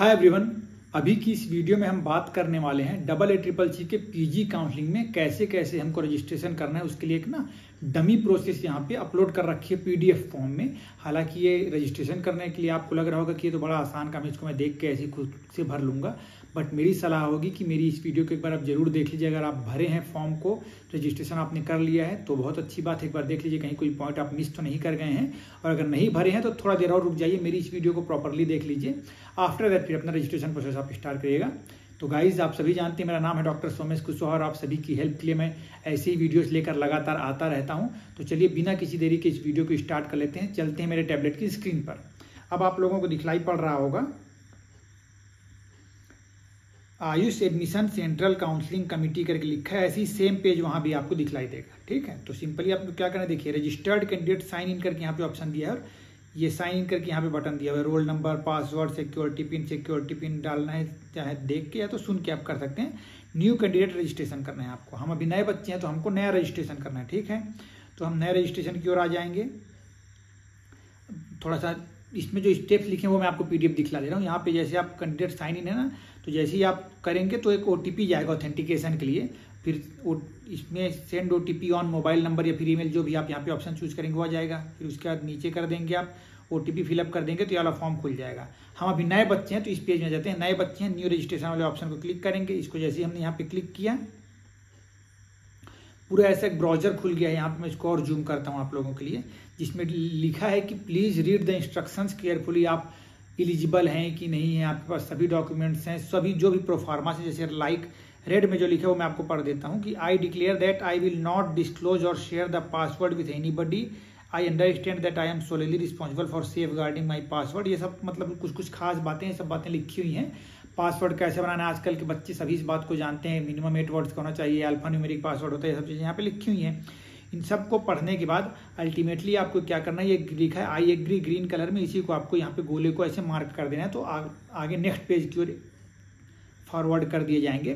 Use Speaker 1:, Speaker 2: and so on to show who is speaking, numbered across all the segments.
Speaker 1: Hi everyone, अभी की इस वीडियो में हम बात करने वाले हैं AA CCC के पीजी काउंसलिंग में कैसे कैसे हमको रजिस्ट्रेशन करना है। उसके लिए एक डमी प्रोसेस यहाँ पे अपलोड कर रखी है PDF फॉर्म में। हालांकि ये रजिस्ट्रेशन करने के लिए आपको लग रहा होगा कि ये तो बड़ा आसान काम है, इसको मैं देख के ऐसे खुद से भर लूँगा, बट मेरी सलाह होगी कि मेरी इस वीडियो को एक बार आप जरूर देख लीजिए। अगर आप भरे हैं फॉर्म को, रजिस्ट्रेशन आपने कर लिया है तो बहुत अच्छी बात है, एक बार देख लीजिए कहीं कोई पॉइंट आप मिस तो नहीं कर गए हैं। और अगर नहीं भरे हैं तो थोड़ा देर और रुक जाइए, मेरी इस वीडियो को प्रॉपरली देख लीजिए। आफ्टर दैट फिर अपना रजिस्ट्रेशन प्रोसेस आप स्टार्ट करिएगा। तो गाइज, आप सभी जानते हैं मेरा नाम है डॉक्टर सोमेश कुशवाहा और आप सभी की हेल्प के लिए मैं ऐसे ही वीडियोस लेकर लगातार आता रहता हूं। तो चलिए बिना किसी देरी के इस वीडियो को स्टार्ट कर लेते हैं। चलते हैं मेरे टैबलेट की स्क्रीन पर। अब आप लोगों को दिखलाई पड़ रहा होगा Ayush admission central counselling committee करके लिखा है, ऐसी सेम पेज वहां भी आपको दिखलाई देगा। ठीक है, तो सिंपली आपको क्या करना है, देखिए रजिस्टर्ड कैंडिडेट साइन इन करके यहाँ पे ऑप्शन दिया है और ये साइन इन करके यहाँ पे बटन दिया हुआ है। Roll number, password, security pin डालना है, चाहे देख के या तो सुन के आप कर सकते हैं। न्यू कैंडिडेट रजिस्ट्रेशन करना है आपको। हम अभी नए बच्चे हैं तो हमको नया रजिस्ट्रेशन करना है। ठीक है, तो हम नए रजिस्ट्रेशन की ओर आ जाएंगे। थोड़ा सा इसमें जो स्टेप्स लिखे हैं वो मैं आपको PDF दिखला दे रहा हूँ। यहाँ पे जैसे आप कैंडिडेट साइन इन है ना, तो जैसे ही आप करेंगे तो एक OTP जाएगा ऑथेंटिकेशन के लिए। फिर इसमें send OTP on mobile number या फिर ईमेल, जो भी आप यहाँ पे ऑप्शन चूज करेंगे वो आ जाएगा। फिर उसके बाद नीचे कर देंगे आप OTP फिलअप कर देंगे तो ये वाला फॉर्म खुल जाएगा। हम अभी नए बच्चे हैं तो इस पेज में जाते हैं। नए बच्चे हैं, न्यू रजिस्ट्रेशन वाले ऑप्शन को क्लिक करेंगे। इसको जैसे ही हमने यहाँ पे क्लिक किया, पूरा ऐसा एक ब्राउजर खुल गया है। यहाँ पे मैं इसको और जूम करता हूँ आप लोगों के लिए, जिसमें लिखा है कि please read the instructions carefully. आप एलिजिबल हैं कि नहीं है, आपके पास सभी डॉक्यूमेंट्स हैं, सभी जो भी प्रोफार्मा से, जैसे लाइक रेड में जो लिखा है वो मैं आपको पढ़ देता हूँ कि I declare that I will not disclose और share the password with anybody. I understand that I am solely responsible for safeguarding my password. ये सब मतलब कुछ खास बातें, ये सब बातें लिखी हुई हैं। पासवर्ड कैसे बनाना है, आजकल के बच्चे सभी इस बात को जानते हैं। मिनिमम 8 वर्ड्स का होना चाहिए, अल्फा न्यूमेरिक पासवर्ड होता है, ये सब चीज़ें यहाँ पे लिखी हुई हैं। इन सब को पढ़ने के बाद अल्टीमेटली आपको क्या करना है, ये लिखा है आई एग्री ग्रीन कलर में, इसी को आपको यहाँ पे गोले को ऐसे मार्क कर देना है। तो आगे नेक्स्ट पेज की ओर फॉरवर्ड कर दिए जाएंगे,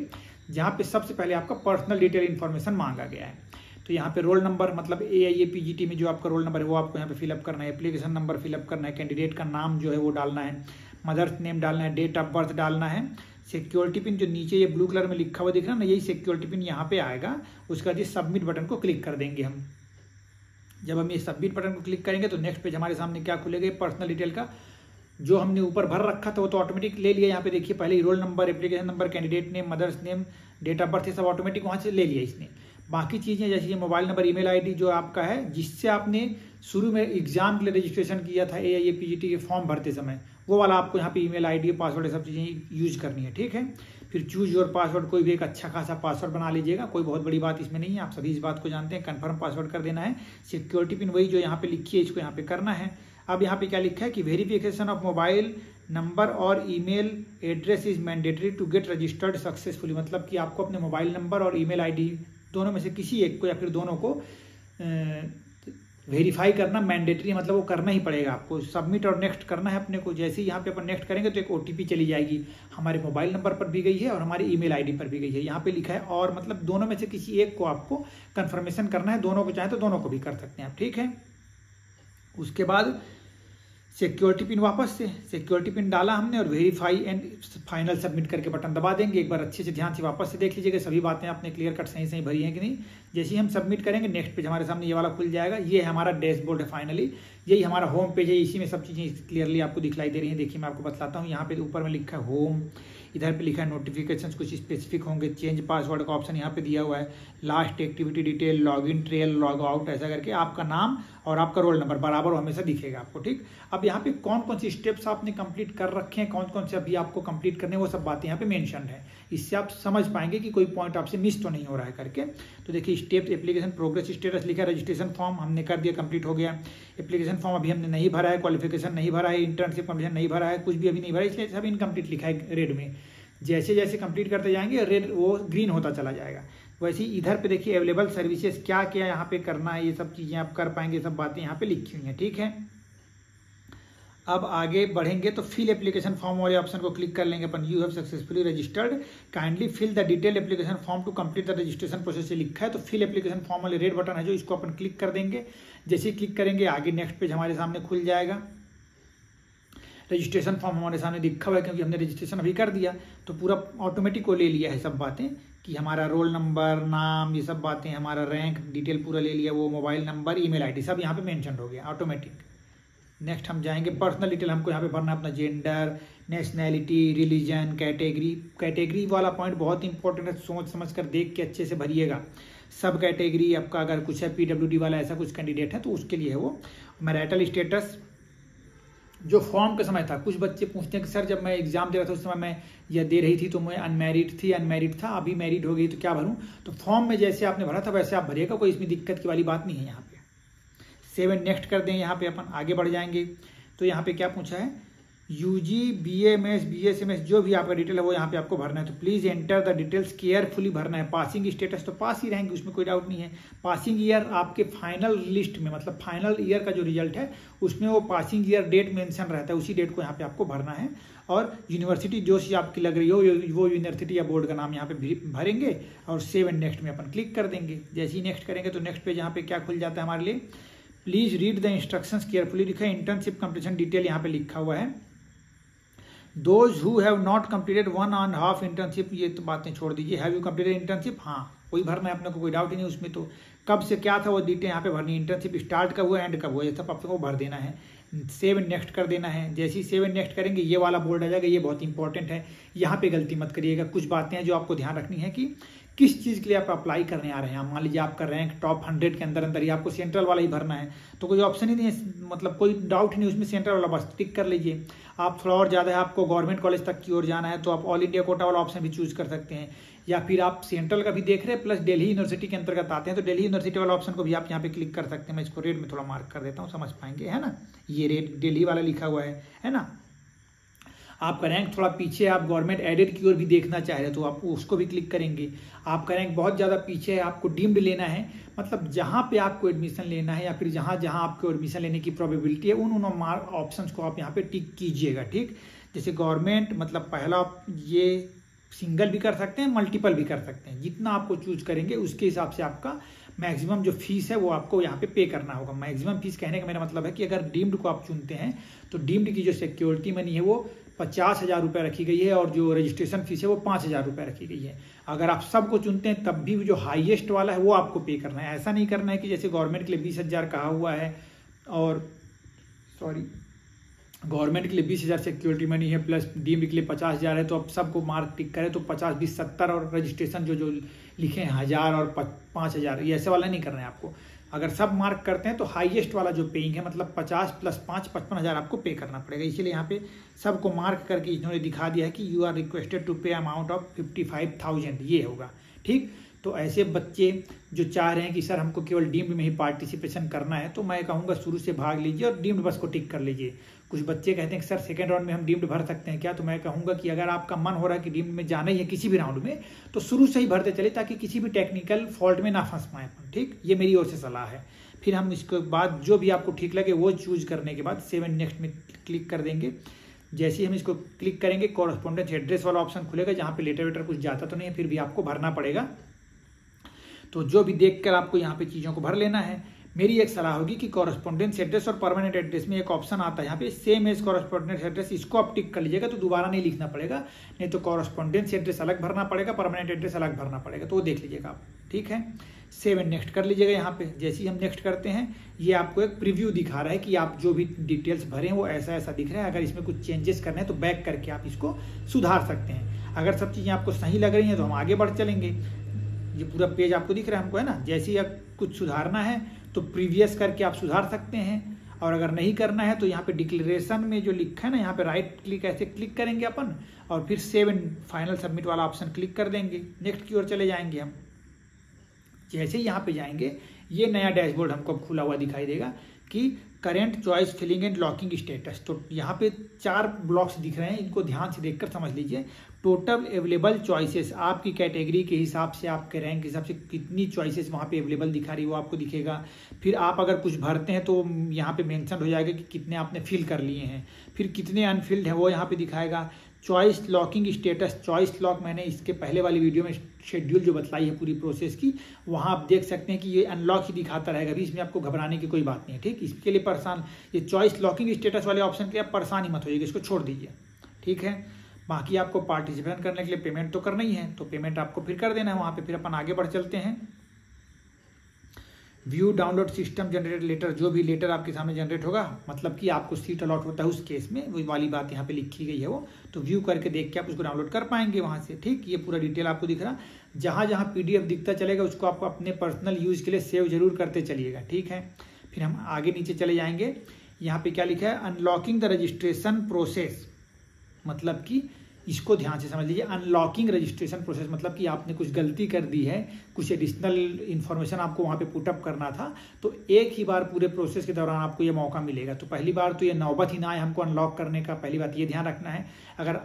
Speaker 1: जहाँ पे सबसे पहले आपका पर्सनल डिटेल इन्फॉर्मेशन मांगा गया है। तो यहाँ पे रोल नंबर, मतलब AIA PGT में जो आपका रोल नंबर है वो आपको यहाँ पे फिलअप करना है। एप्लीकेशन नंबर फिलअप करना है। कैंडिडेट का नाम जो है वो डालना है। मदर्स नेम डालना है। डेट ऑफ बर्थ डालना है। सिक्योरिटी पिन जो नीचे ये ब्लू कलर में लिखा हुआ दिख रहा है ना, यही सिक्योरिटी पिन यहाँ पे आएगा। उसके बाद ये सबमिट बटन को क्लिक कर देंगे हम। जब हम ये सबमिट बटन को क्लिक करेंगे तो नेक्स्ट पेज हमारे सामने क्या खुलेगा, पर्सनल डिटेल का जो हमने ऊपर भर रखा था वो तो ऑटोमेटिक ले लिया। यहाँ पे देखिए पहले roll number, application number, candidate name, mother's name, date of birth, ये सब ऑटोमेटिक वहाँ से ले लिया इसने। बाकी चीज़ें जैसे ये मोबाइल नंबर, ईमेल ID जो आपका है, जिससे आपने शुरू में एग्जाम के लिए रजिस्ट्रेशन किया था AIA PGT के फॉर्म भरते समय, वो वाला आपको यहाँ पे ईमेल ID, पासवर्ड, ये सब चीज़ें यूज करनी है। ठीक है, फिर चूज योर पासवर्ड, कोई भी एक अच्छा खासा पासवर्ड बना लीजिएगा, कोई बहुत बड़ी बात इसमें नहीं है, आप सभी इस बात को जानते हैं। कन्फर्म पासवर्ड कर देना है। सिक्योरिटी पिन वही जो यहाँ पे लिखी है, इसको यहाँ पे करना है। अब यहाँ पे क्या लिखा है कि वेरिफिकेशन ऑफ मोबाइल नंबर और email address is mandatory to get registered successfully. मतलब कि आपको अपने मोबाइल नंबर और ईमेल ID दोनों में से किसी एक को या फिर दोनों को वेरीफाई करना मैंडेटरी है, मतलब वो करना ही पड़ेगा आपको। सबमिट और नेक्स्ट करना है अपने को। जैसे ही यहाँ पे अपन नेक्स्ट करेंगे तो एक OTP चली जाएगी, हमारे मोबाइल नंबर पर भी गई है और हमारी ईमेल ID पर भी गई है। यहाँ पे लिखा है और, मतलब दोनों में से किसी एक को आपको कंफर्मेशन करना है। दोनों को चाहे तो दोनों को भी कर सकते हैं आप। ठीक है, उसके बाद सिक्योरिटी पिन, वापस से सिक्योरिटी पिन डाला हमने और वेरीफाई एंड फाइनल सबमिट करके बटन दबा देंगे। एक बार अच्छे से ध्यान से वापस से देख लीजिएगा सभी बातें आपने क्लियर कट सही सही भरी हैं कि नहीं। जैसे ही हम सबमिट करेंगे नेक्स्ट पेज हमारे सामने ये वाला खुल जाएगा। ये हमारा डैशबोर्ड है। फाइनली यही हमारा होम पेज है, इसी में सब चीज़ें क्लियरली आपको दिखलाई दे रही हैं। देखिए मैं आपको बताता हूँ, यहाँ पे ऊपर में लिखा है होम, इधर पे लिखा है नोटिफिकेशंस, कुछ स्पेसिफिक होंगे। चेंज पासवर्ड का ऑप्शन यहाँ पे दिया हुआ है। Last activity detail, login trail, log out, ऐसा करके आपका नाम और आपका रोल नंबर बराबर हमेशा दिखेगा आपको। ठीक, अब यहाँ पे कौन कौन सी स्टेप्स आपने कंप्लीट कर रखे हैं, कौन कौन से अभी आपको कंप्लीट करने, वो सब बातें यहाँ पे मेंशन है। इससे आप समझ पाएंगे कि कोई पॉइंट आपसे मिस तो नहीं हो रहा है करके। तो देखिए स्टेप्स, एप्लीकेशन प्रोग्रेस स्टेटस लिखा है। रजिस्ट्रेशन फॉर्म हमने कर दिया, कंप्लीट हो गया। एप्लीकेशन फॉर्म अभी हमने नहीं भरा है, क्वालिफिकेशन नहीं भरा है, इंटर्नशिप परमिशन नहीं भरा है, कुछ भी अभी नहीं भरा है, इसलिए सब इनकम्प्लीट लिखा है रेड में। जैसे जैसे कंप्लीट करते जाएंगे रेड वो ग्रीन होता चला जाएगा। वैसे ही इधर पे देखिए अवेलेबल सर्विसेज क्या क्या यहाँ पे करना है, ये सब चीज़ें आप कर पाएंगे, सब बातें यहाँ पे लिखी हुई हैं। ठीक है, अब आगे बढ़ेंगे तो फिल एप्लीकेशन फॉर्म वाले ऑप्शन को क्लिक कर लेंगे अपन। You have successfully registered, kindly fill the detail application form to complete the registration process से लिखा है। तो फिल एप्लीकेशन फॉर्म वाले रेड बटन है जो, इसको अपन क्लिक कर देंगे। जैसे ही क्लिक करेंगे आगे नेक्स्ट पेज हमारे सामने खुल जाएगा। रजिस्ट्रेशन फॉर्म हमारे सामने दिखा हुआ है क्योंकि हमने रजिस्ट्रेशन अभी कर दिया, तो पूरा ऑटोमेटिक वो ले लिया है सब बातें कि हमारा रोल नंबर, नाम, ये सब बातें, हमारा रैंक डिटेल पूरा ले लिया, वो मोबाइल नंबर, ईमेल आईडी सब यहाँ पे मेंशन हो गया ऑटोमेटिक। नेक्स्ट हम जाएंगे पर्सनल डिटेल, हमको यहाँ पे भरना है अपना जेंडर, नेशनैलिटी, रिलीजन, कैटेगरी वाला पॉइंट बहुत इंपॉर्टेंट है, सोच समझ कर देख के अच्छे से भरिएगा। सब कैटेगरी आपका अगर कुछ है, PWD वाला ऐसा कुछ कैंडिडेट है तो उसके लिए है वो। मैरिटल स्टेटस, जो फॉर्म का समय था, कुछ बच्चे पूछते हैं कि सर जब मैं एग्जाम दे रहा था उस समय मैं यह दे रही थी तो मैं अनमैरिड था, अभी मैरिड हो गई तो क्या भरूं? तो फॉर्म में जैसे आपने भरा था वैसे आप भरिएगा, कोई इसमें दिक्कत की वाली बात नहीं है। यहाँ पे 7 नेक्स्ट कर दें, यहाँ पे अपन आगे बढ़ जाएंगे। तो यहाँ पे क्या पूछा है, UG, BAMS, BSMS जो भी आपका डिटेल है वो यहाँ पे आपको भरना है। तो please enter the details carefully भरना है। पासिंग स्टेटस तो पास ही रहेंगे, उसमें कोई डाउट नहीं है। पासिंग ईयर आपके फाइनल लिस्ट में, मतलब फाइनल ईयर का जो रिजल्ट है उसमें वो पासिंग ईयर डेट मेंशन रहता है, उसी डेट को यहाँ पे आपको भरना है। और यूनिवर्सिटी जो सी आपकी लग रही हो वो यूनिवर्सिटी या बोर्ड का नाम यहाँ पे भरेंगे और 7 नेक्स्ट में अपन क्लिक कर देंगे। जैसे ही नेक्स्ट करेंगे तो नेक्स्ट पेज यहाँ पे क्या खुल जाता है हमारे लिए, please read the instructions carefully लिखा है। इंटर्नशिप कंप्लीशन डिटेल यहाँ पे लिखा हुआ है। Those who have not completed 1.5 internship, ये तो बातें छोड़ दीजिए। हैव यू कंप्लीटेड इंटर्नशिप, हाँ वही भरना है अपने को, कोई डाउट ही नहीं उसमें। तो कब से क्या था वो डिटेल यहाँ पे भरनी है, इंटर्नशिप स्टार्ट कब हुआ, एंड कब हुआ, ये सब आपको भर देना है। 7 नेक्स्ट कर देना है। जैसे ही 7 नेक्स्ट करेंगे ये वाला बोर्ड आ जाएगा, ये बहुत इंपॉर्टेंट है, यहाँ पे गलती मत करिएगा। कुछ बातें हैं जो आपको ध्यान रखनी है कि किस चीज़ के लिए आप अप्लाई करने आ रहे हैं। मान लीजिए आपका रैंक टॉप 100 के अंदर ही, आपको सेंट्रल वाला ही भरना है तो कोई ऑप्शन ही नहीं है, मतलब कोई डाउट ही नहीं उसमें, सेंट्रल वाला बस टिक कर लीजिए। आप थोड़ा और ज़्यादा है, आपको गवर्नमेंट कॉलेज तक की ओर जाना है तो आप ऑल इंडिया कोटा वाला ऑप्शन भी चूज कर सकते हैं, या फिर आप सेंट्रल का भी देख रहे हैं प्लस दिल्ली यूनिवर्सिटी के अंतर्गत आते हैं तो दिल्ली यूनिवर्सिटी वाला ऑप्शन को भी आप यहाँ पे क्लिक कर सकते हैं। मैं इसको रेड में थोड़ा मार्क कर देता हूँ, समझ पाएंगे, है ना। ये रेड दिल्ली वाला लिखा हुआ है ना। आपका रैंक थोड़ा पीछे, आप गवर्नमेंट एडेड की ओर भी देखना चाह रहे हैं तो आप उसको भी क्लिक करेंगे। आपका रैंक बहुत ज़्यादा पीछे है, आपको डीम्ड लेना है, मतलब जहाँ पे आपको एडमिशन लेना है या फिर जहाँ आपको एडमिशन लेने की प्रोबेबिलिटी है उन ऑप्शंस को आप यहाँ पे टिक कीजिएगा। ठीक, जैसे गवर्नमेंट, मतलब पहला ये सिंगल भी कर सकते हैं, मल्टीपल भी कर सकते हैं, जितना आपको चूज करेंगे उसके हिसाब से आपका मैक्सिमम जो फीस है वो आपको यहाँ पे करना होगा। मैक्सिमम फीस कहने का मेरा मतलब है कि अगर डीम्ड को आप चुनते हैं तो डीम्ड की जो सिक्योरिटी मनी है वो 50,000 रुपये रखी गई है और जो रजिस्ट्रेशन फीस है वो 5,000 रुपये रखी गई है। अगर आप सबको चुनते हैं तब भी जो हाईएस्ट वाला है वो आपको पे करना है। ऐसा नहीं करना है कि जैसे गवर्नमेंट के लिए 20,000 कहा हुआ है और गवर्नमेंट के लिए 20,000 सिक्योरिटी मनी है प्लस डीम्ड के लिए 50,000 है तो अब सबको मार्क टिक करें तो 50, 20, 70 और रजिस्ट्रेशन जो लिखे हैं 1,000 और 5,000, ये ऐसे वाला नहीं करना है आपको। अगर सब मार्क करते हैं तो हाईएस्ट वाला जो पेइंग है, मतलब 50 + 5 55,000 आपको पे करना पड़ेगा। इसीलिए यहाँ पे सबको मार्क करके इन्होंने दिखा दिया है कि यू आर रिक्वेस्टेड टू पे अमाउंट ऑफ 55,000, ये होगा। ठीक, तो ऐसे बच्चे जो चाह रहे हैं कि सर हमको केवल डीम्ड में ही पार्टिसिपेशन करना है तो मैं कहूँगा शुरू से भाग लीजिए और डीम्ड बस को टिक कर लीजिए। कुछ बच्चे कहते हैं कि सर सेकेंड राउंड में हम डीम्ड भर सकते हैं क्या, तो मैं कहूँगा कि अगर आपका मन हो रहा है कि डीम्ड में जाना ही है किसी भी राउंड में तो शुरू से ही भरते चले ताकि किसी भी टेक्निकल फॉल्ट में ना फंस पाए। ठीक, ये मेरी ओर से सलाह है। फिर हम इसके बाद जो भी आपको ठीक लगे वो चूज करने के बाद 7 नेक्स्ट में क्लिक कर देंगे। जैसे ही हम इसको क्लिक करेंगे कॉरेस्पॉन्डेंस एड्रेस वाला ऑप्शन खुलेगा जहाँ पे लेटर वेटर कुछ जाता तो नहीं है, फिर भी आपको भरना पड़ेगा। तो जो भी देखकर आपको यहाँ पे चीज़ों को भर लेना है। मेरी एक सलाह होगी कि कॉरेस्पॉन्डेंस एड्रेस और परमानेंट एड्रेस में एक ऑप्शन आता है यहाँ पे सेम एज कॉरेस्पॉन्डेंस एड्रेस, इसको आप टिक कर लीजिएगा तो दोबारा नहीं लिखना पड़ेगा, नहीं तो कॉरेस्पॉन्डेंस एड्रेस अलग भरना पड़ेगा, परमानेंट एड्रेस अलग भरना पड़ेगा, तो वो देख लीजिएगा आप। ठीक है, 7 नेक्स्ट कर लीजिएगा। यहाँ पे जैसे ही हम नेक्स्ट करते हैं ये आपको एक प्रीव्यू दिखा रहा है कि आप जो भी डिटेल्स भरें वो ऐसा ऐसा दिख रहा है। अगर इसमें कुछ चेंजेस करने हैं तो बैक करके आप इसको सुधार सकते हैं। अगर सब चीज़ें आपको सही लग रही हैं तो हम आगे बढ़ चलेंगे। ये पूरा पेज आपको दिख रहा है हमको, है ना। जैसे ही आप कुछ सुधारना है तो प्रीवियस करके आप सुधार सकते हैं, और अगर नहीं करना है तो यहाँ पे डिक्लेरेशन में जो लिखा है ना, यहाँ पे राइट क्लिक ऐसे क्लिक करेंगे अपन और फिर 7 फाइनल सबमिट वाला ऑप्शन क्लिक कर देंगे। नेक्स्ट की ओर चले जाएंगे हम। जैसे ही यहाँ पे जाएंगे ये नया डैशबोर्ड हमको खुला हुआ दिखाई देगा कि current choice filling and locking status. तो यहाँ पे 4 ब्लॉक्स दिख रहे हैं, इनको ध्यान से देखकर समझ लीजिए। टोटल अवेलेबल चॉइसेस, आपकी कैटेगरी के हिसाब से, आपके रैंक के हिसाब से कितनी चॉइसेस वहाँ पे अवेलेबल दिखा रही है वो आपको दिखेगा। फिर आप अगर कुछ भरते हैं तो यहाँ पे मेंशन हो जाएगा कि कितने आपने फिल कर लिए हैं, फिर कितने अनफिल्ड है वो यहाँ पे दिखाएगा। Choice locking status, choice lock मैंने इसके पहले वाली वीडियो में शेड्यूल जो बतलाई है पूरी प्रोसेस की, वहाँ आप देख सकते हैं कि ये अनलॉक ही दिखाता रहेगा, अभी इसमें आपको घबराने की कोई बात नहीं है। ठीक, इसके लिए परेशान, ये चॉइस लॉकिंग स्टेटस वाले ऑप्शन के लिए आप परेशान ही मत होइएगा, इसको छोड़ दीजिए। ठीक है, बाकी आपको पार्टिसिपेट करने के लिए पेमेंट तो करना ही है, तो पेमेंट आपको फिर कर देना है वहाँ पे। फिर अपन आगे बढ़ चलते हैं। View download system generated letter, जो भी लेटर आपके सामने जनरेट होगा, मतलब कि आपको सीट अलॉट होता है उस केस में, वही वाली बात यहाँ पे लिखी गई है वो, तो व्यू करके देख के आप उसको डाउनलोड कर पाएंगे वहाँ से। ठीक, ये पूरा डिटेल आपको दिख रहा, जहाँ जहाँ PDF दिखता चलेगा उसको आप अपने पर्सनल यूज के लिए सेव जरूर करते चलिएगा। ठीक है, फिर हम आगे नीचे चले जाएंगे। यहाँ पे क्या लिखा है, अनलॉकिंग द रजिस्ट्रेशन प्रोसेस, मतलब कि इसको ध्यान से समझ लीजिए। अनलॉकिंग रजिस्ट्रेशन प्रोसेस मतलब कि आपने कुछ गलती कर दी है, कुछ एडिशनल इन्फॉर्मेशन आपको वहाँ पे पुटअप करना था, तो एक ही बार पूरे प्रोसेस के दौरान आपको ये मौका मिलेगा। तो पहली बार तो ये नौबत ही ना आए हमको अनलॉक करने का, पहली बात ये ध्यान रखना है। अगर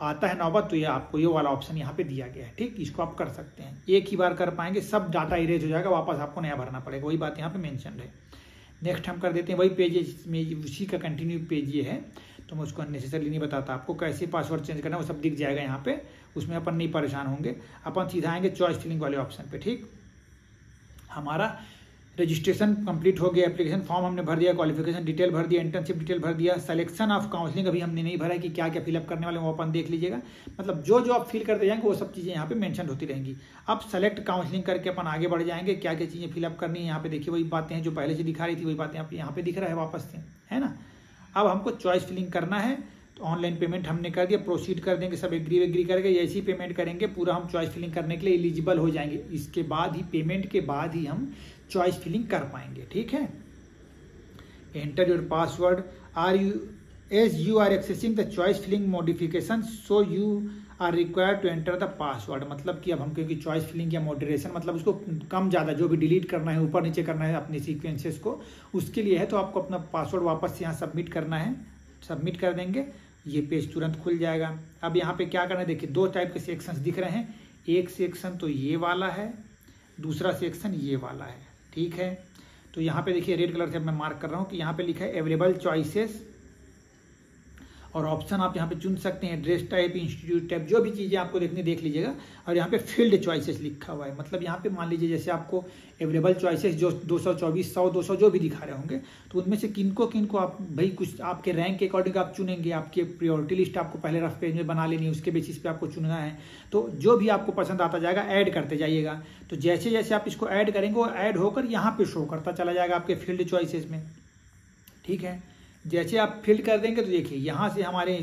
Speaker 1: आता है नौबत तो ये आपको ये वाला ऑप्शन यहाँ पे दिया गया है। ठीक, इसको आप कर सकते हैं, एक ही बार कर पाएंगे, सब डाटा इरेज हो जाएगा, वापस आपको नया भरना पड़ेगा, वही बात यहाँ पे मेंशन है। नेक्स्ट हम कर देते हैं वही पेज में, उसी का कंटिन्यू पेज ये है, तो मैं उसको अननेसेसरी नहीं बताता आपको, कैसे पासवर्ड चेंज करना है वो सब दिख जाएगा यहाँ पे, उसमें अपन नहीं परेशान होंगे। अपन सीधा आएंगे चॉइस फिलिंग वाले ऑप्शन पे। ठीक, हमारा रजिस्ट्रेशन कंप्लीट हो गया, एप्लीकेशन फॉर्म हमने भर दिया, क्वालिफिकेशन डिटेल भर दिया, इंटर्नशिप डिटेल भर दिया, सिलेक्शन ऑफ काउंसलिंग अभी हमने नहीं भरा है कि क्या क्या फिलअप करने वाले वो अपन देख लीजिएगा, मतलब जो जो आप फिल करते जाएंगे वो सब चीज़ें यहाँ पे मेंशन होती रहेंगी। अब सेलेक्ट काउंसलिंग करके अपन आगे बढ़ जाएंगे, क्या क्या चीज़ें फिलअप करनी है यहाँ पे देखिए, वही बातें हैं जो पहले से दिखा रही थी, वही बातें आप यहाँ पे दिख रहा है वापस से, है ना। अब हमको चॉइस फिलिंग करना है, तो ऑनलाइन पेमेंट हमने कर दिया, प्रोसीड कर देंगे, सब एग्री करके जैसी पेमेंट करेंगे पूरा हम चॉइस फिलिंग करने के लिए एलिजिबल हो जाएंगे। इसके बाद ही, पेमेंट के बाद ही हम चॉइस फिलिंग कर पाएंगे। ठीक है, enter your password as you are accessing the choice filling modification, so you are required to enter the password, मतलब कि अब हम क्योंकि चॉइस फिलिंग या मॉडरेशन मतलब उसको कम ज़्यादा जो भी डिलीट करना है, ऊपर नीचे करना है अपने सीक्वेंसेस को, उसके लिए है, तो आपको अपना पासवर्ड वापस से यहाँ सबमिट करना है। सबमिट कर देंगे, ये पेज तुरंत खुल जाएगा। अब यहाँ पे क्या करना है, देखिए दो टाइप के सेक्शंस दिख रहे हैं, एक सेक्शन तो ये वाला है, दूसरा सेक्शन ये वाला है। ठीक है, तो यहाँ पे देखिए रेड कलर से मैं मार्क कर रहा हूँ कि यहाँ पे लिखा है अवेलेबल चॉइसेस, और ऑप्शन आप यहाँ पे चुन सकते हैं, ड्रेस टाइप, इंस्टीट्यूट टाइप, जो भी चीज़ें आपको देखनी देख लीजिएगा। और यहाँ पे फील्ड चॉइसेस लिखा हुआ है, मतलब यहाँ पे मान लीजिए जैसे आपको अवेलेबल चॉइसेस जो 224, 100, 200 जो भी दिखा रहे होंगे, तो उनमें से किनको आप भाई कुछ आपके रैंक के अकॉर्डिंग आप चुनेंगे, आपकी प्रायोरिटी लिस्ट आपको पहले रफ पेज में बना लेनी है, उसके बेसिस पे आपको चुनना है। तो जो भी आपको पसंद आता जाएगा ऐड करते जाइएगा, तो जैसे जैसे आप इसको ऐड करेंगे वो ऐड होकर यहाँ पे शो करता चला जाएगा आपके फील्ड चॉइसेस में। ठीक है, जैसे आप फिल कर देंगे तो देखिए यहाँ से हमारे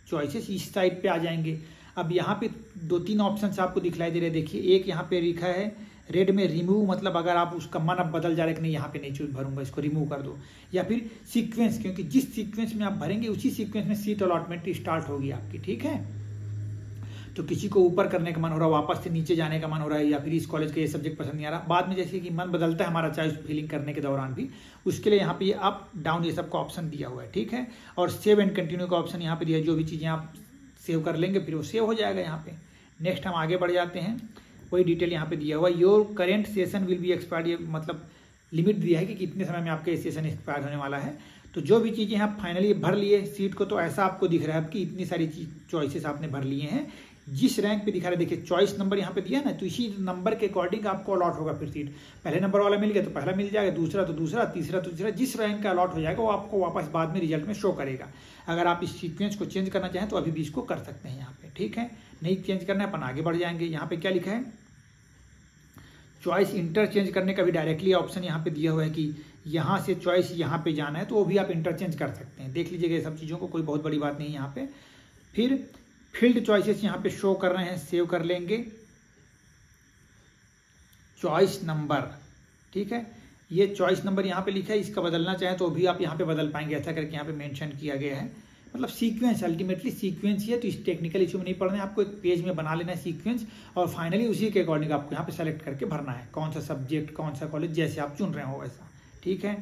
Speaker 1: चॉइसेस इस साइड पे आ जाएंगे। अब यहाँ पे 2-3 ऑप्शन आपको दिखलाई दे रहे हैं, देखिए एक यहाँ पे लिखा है रेड में रिमूव, मतलब अगर आप उसका मन अब बदल जा रहा है कि नहीं यहाँ पे नहीं चूज भरूंगा, इसको रिमूव कर दो, या फिर सीक्वेंस, क्योंकि जिस सीक्वेंस में आप भरेंगे उसी सीक्वेंस में सीट अलॉटमेंट स्टार्ट होगी आपकी। ठीक है, तो किसी को ऊपर करने का मन हो रहा है, वापस से नीचे जाने का मन हो रहा है, या फिर इस कॉलेज का ये सब्जेक्ट पसंद नहीं आ रहा, बाद में जैसे कि मन बदलता है हमारा चॉइस फिलिंग करने के दौरान भी, उसके लिए यहाँ पे ये अप डाउन ये सब का ऑप्शन दिया हुआ है। ठीक है, और सेव एंड कंटिन्यू का ऑप्शन यहाँ पे दिया है, जो भी चीज़ें आप सेव कर लेंगे फिर वो सेव हो जाएगा यहाँ पे। नेक्स्ट हम आगे बढ़ जाते हैं, वही डिटेल यहाँ पे दिया हुआ है, your current session will be expired, ये मतलब लिमिट दिया है कि कितने समय में आपका सेशन एक्सपायर होने वाला है। तो जो भी चीज़ें आप फाइनली भर लिए सीट को, तो ऐसा आपको दिख रहा है कि इतनी सारी चॉइसेस आपने भर लिए हैं, जिस रैंक पे दिखा रहा है देखिए चॉइस नंबर यहाँ पे दिया ना, तो इसी नंबर के अकॉर्डिंग आपको अलॉट होगा फिर सीट। पहले नंबर वाला मिल गया तो पहला मिल जाएगा, दूसरा तो दूसरा, तीसरा तो तीसरा, जिस रैंक का अलॉट हो जाएगा वो आपको वापस बाद में रिजल्ट में शो करेगा। अगर आप इस सीक्वेंस को चेंज करना चाहें तो अभी भी इसको कर सकते हैं यहाँ पे। ठीक है, नहीं चेंज करना है अपन आगे बढ़ जाएंगे। यहाँ पे क्या लिखा है, चॉइस इंटरचेंज करने का भी डायरेक्टली ऑप्शन यहाँ पे दिया हुआ है कि यहाँ से चॉइस यहाँ पे जाना है तो वो भी आप इंटरचेंज कर सकते हैं। देख लीजिएगा ये सब चीज़ों को, कोई बहुत बड़ी बात नहीं है यहाँ पे। फिर फील्ड चॉइसेस यहाँ पे शो कर रहे हैं, सेव कर लेंगे चॉइस नंबर। ठीक है, ये चॉइस नंबर यहाँ पे लिखा है, इसका बदलना चाहें तो भी आप यहाँ पे बदल पाएंगे, ऐसा करके यहाँ पे मेंशन किया गया है। मतलब सीक्वेंस, अल्टीमेटली सीक्वेंस ही है, तो इस टेक्निकल इशू में नहीं पढ़ना है आपको, एक पेज में बना लेना है सीक्वेंस, और फाइनली उसी के अकॉर्डिंग आपको यहाँ पे सेलेक्ट करके भरना है, कौन सा सब्जेक्ट, कौन सा कॉलेज, जैसे आप चुन रहे हो वैसा। ठीक है,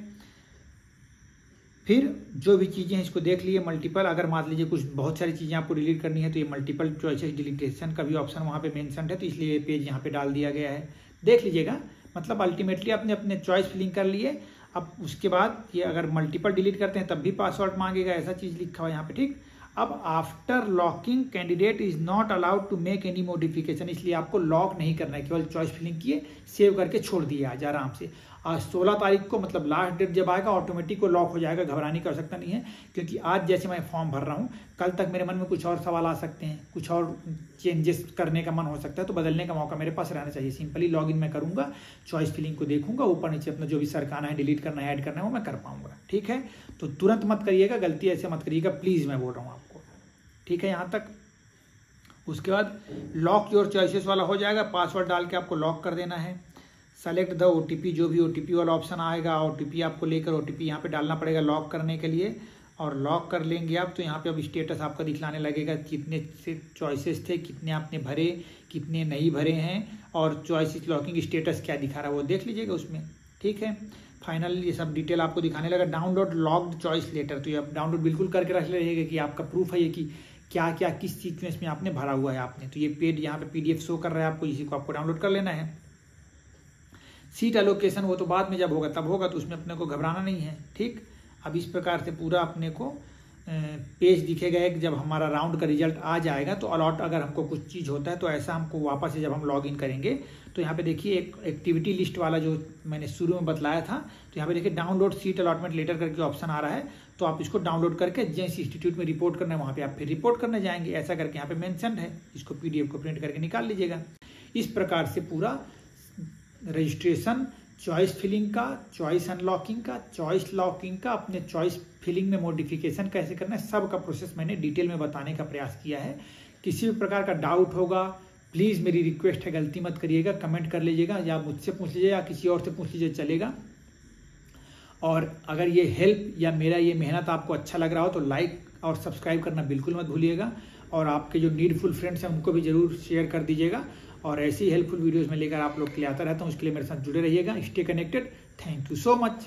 Speaker 1: फिर जो भी चीज़ें हैं इसको देख लिए मल्टीपल, अगर मान लीजिए कुछ बहुत सारी चीज़ें आपको डिलीट करनी है तो ये मल्टीपल चॉइसेस डिलीटेशन का भी ऑप्शन वहाँ पे मेंशन है, तो इसलिए ये पेज यहाँ पे डाल दिया गया है, देख लीजिएगा। मतलब अल्टीमेटली आपने अपने चॉइस फिलिंग कर लिए। अब उसके बाद ये अगर मल्टीपल डिलीट करते हैं तब भी पासवर्ड मांगेगा, ऐसा चीज़ लिखा हुआ है यहाँ पे। ठीक, अब after locking candidate is not allowed to make any modification, इसलिए आपको लॉक नहीं करना है, केवल चॉइस फिलिंग किए, सेव करके छोड़ दिए आज आराम से। आज 16 तारीख को मतलब लास्ट डेट जब आएगा ऑटोमेटिक वो लॉक हो जाएगा, घबराने की आवश्यकता नहीं है। क्योंकि आज जैसे मैं फॉर्म भर रहा हूँ, कल तक मेरे मन में कुछ और सवाल आ सकते हैं, कुछ और चेंजेस करने का मन हो सकता है, तो बदलने का मौका मेरे पास रहना चाहिए। सिंपली लॉगिन मैं करूँगा, चॉइस फिलिंग को देखूंगा, ऊपर नीचे अपना जो भी सरकाना है, डिलीट करना है, ऐड करना है, वो मैं कर पाऊंगा। ठीक है, तो तुरंत मत करिएगा, गलती ऐसे मत करिएगा प्लीज़, मैं बोल रहा हूँ आपको। ठीक है यहाँ तक। उसके बाद लॉक योर चॉइसेस वाला हो जाएगा, पासवर्ड डाल के आपको लॉक कर देना है। सेलेक्ट द OTP, जो भी OTP वाला ऑप्शन आएगा, OTP आपको लेकर OTP यहाँ पे डालना पड़ेगा लॉक करने के लिए। और लॉक कर लेंगे आप, तो यहाँ पे अब स्टेटस आपका दिखलाने लगेगा, कितने से चॉइसेस थे, कितने आपने भरे, कितने नहीं भरे हैं, और चॉइसेस लॉकिंग स्टेटस क्या दिखा रहा है वो देख लीजिएगा उसमें। ठीक है, फाइनल ये सब डिटेल आपको दिखाने लगा। डाउनलोड लॉक्ड चॉइस लेटर, तो ये आप डाउनलोड बिल्कुल करके रख लीजिएगा कि आपका प्रूफ है ये कि क्या क्या किस सीक्वेंस में आपने भरा हुआ है आपने। तो ये पेड यहाँ पे PDF शो कर रहा है आपको, इसी को आपको डाउनलोड कर लेना है। सीट एलोकेशन वो तो बाद में जब होगा तब होगा, तो उसमें अपने को घबराना नहीं है। ठीक, अब इस प्रकार से पूरा अपने को पेज दिखेगा एक, जब हमारा राउंड का रिजल्ट आ जाएगा तो अलॉट अगर हमको कुछ चीज़ होता है तो ऐसा हमको वापस से जब हम लॉगिन करेंगे तो यहाँ पे देखिए एक एक्टिविटी लिस्ट वाला जो मैंने शुरू में बतलाया था, तो यहाँ पे देखिए डाउनलोड सीट अलॉटमेंट लेटर करके ऑप्शन आ रहा है, तो आप इसको डाउनलोड करके जिस इंस्टीट्यूट में रिपोर्ट करना है वहाँ पे आप फिर रिपोर्ट करने जाएंगे, ऐसा करके यहाँ पे मेंशन है। इसको PDF को प्रिंट करके निकाल लीजिएगा। इस प्रकार से पूरा रजिस्ट्रेशन, चॉइस फिलिंग का, चॉइस अनलॉकिंग का, चॉइस लॉकिंग का, अपने चॉइस फिलिंग में मॉडिफिकेशन कैसे करना है, सब का प्रोसेस मैंने डिटेल में बताने का प्रयास किया है। किसी भी प्रकार का डाउट होगा प्लीज़ मेरी रिक्वेस्ट है गलती मत करिएगा, कमेंट कर लीजिएगा, या मुझसे पूछ लीजिए या किसी और से पूछ लीजिए चलेगा। और अगर ये हेल्प या मेरा ये मेहनत आपको अच्छा लग रहा हो तो लाइक और सब्सक्राइब करना बिल्कुल मत भूलिएगा, और आपके जो नीडफुल फ्रेंड्स हैं उनको भी जरूर शेयर कर दीजिएगा। और ऐसी हेल्पफुल वीडियोस में लेकर आप लोग के लिए आता रहता हूँ, उसके लिए मेरे साथ जुड़े रहिएगा। Stay connected. Thank you so much.